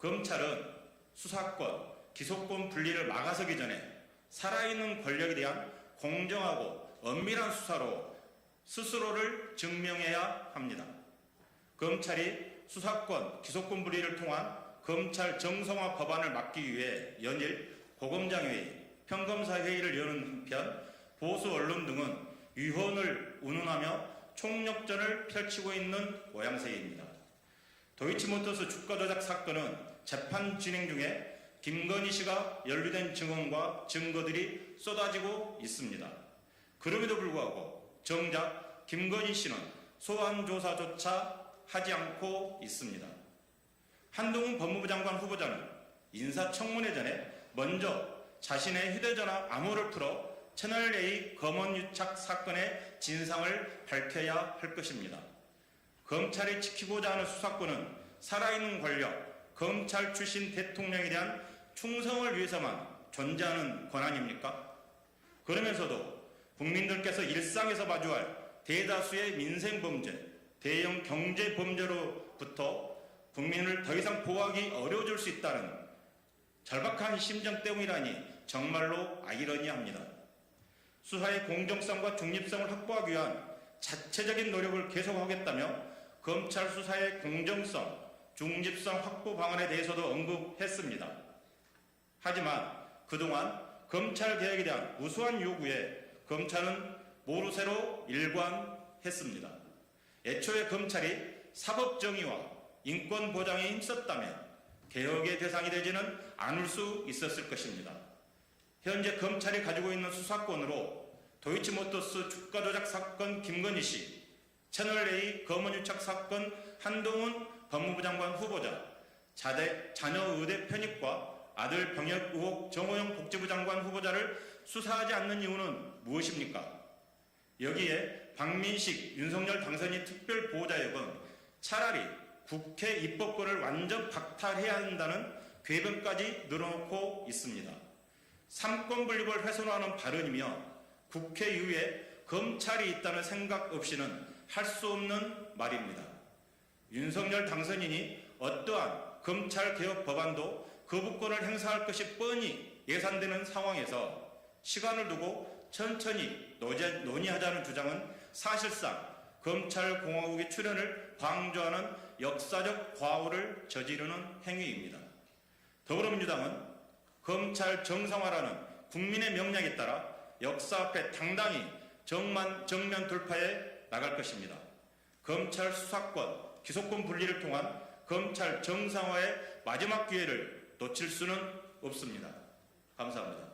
검찰은 수사권, 기소권 분리를 막아서기 전에 살아있는 권력에 대한 공정하고 엄밀한 수사로 스스로를 증명해야 합니다. 검찰이 수사권, 기소권 분리를 통한 검찰 정성화 법안을 막기 위해 연일 고검장회의, 평검사회의를 여는 한편 보수 언론 등은 위헌을 운운하며 총력전을 펼치고 있는 모양새입니다. 도이치모터스 주가 조작 사건은 재판 진행 중에 김건희 씨가 연루된 증언과 증거들이 쏟아지고 있습니다. 그럼에도 불구하고 정작 김건희 씨는 소환 조사조차 하지 않고 있습니다. 한동훈 법무부 장관 후보자는 인사청문회 전에 먼저 자신의 휴대전화 암호를 풀어 채널A 검언 유착 사건의 진상을 밝혀야 할 것입니다. 검찰이 지키고자 하는 수사권은 살아있는 권력, 검찰 출신 대통령에 대한 충성을 위해서만 존재하는 권한입니까? 그러면서도 국민들께서 일상에서 마주할 대다수의 민생범죄, 대형 경제범죄로부터 국민을 더 이상 보호하기 어려워질 수 있다는 절박한 심정 때문이라니 정말로 아이러니합니다. 수사의 공정성과 중립성을 확보하기 위한 자체적인 노력을 계속하겠다며 검찰 수사의 공정성, 중립성 확보 방안에 대해서도 언급했습니다. 하지만 그동안 검찰개혁에 대한 우수한 요구에 검찰은 모르쇠로 일관했습니다. 애초에 검찰이 사법정의와 인권보장에 힘썼다면 개혁의 대상이 되지는 않을 수 있었을 것입니다. 현재 검찰이 가지고 있는 수사권으로 도이치모터스 주가 조작 사건 김건희 씨, 채널A 검언 유착 사건 한동훈 법무부 장관 후보자, 자녀 의대 편입과 아들 병역 의혹 정호영 복지부 장관 후보자를 수사하지 않는 이유는 무엇입니까? 여기에 박민식, 윤석열 당선인 특별보호자역은 차라리 국회 입법권을 완전 박탈해야 한다는 궤변까지 늘어놓고 있습니다. 삼권분립을 훼손하는 발언이며 국회 이후에 검찰이 있다는 생각 없이는 할 수 없는 말입니다. 윤석열 당선인이 어떠한 검찰개혁 법안도 거부권을 행사할 것이 뻔히 예상되는 상황에서 시간을 두고 천천히 논의하자는 주장은 사실상 검찰공화국의 출현을 방조하는 역사적 과오를 저지르는 행위입니다. 더불어민주당은 검찰 정상화라는 국민의 명령에 따라 역사 앞에 당당히 정면 돌파해 나갈 것입니다. 검찰 수사권, 기소권 분리를 통한 검찰 정상화의 마지막 기회를 놓칠 수는 없습니다. 감사합니다.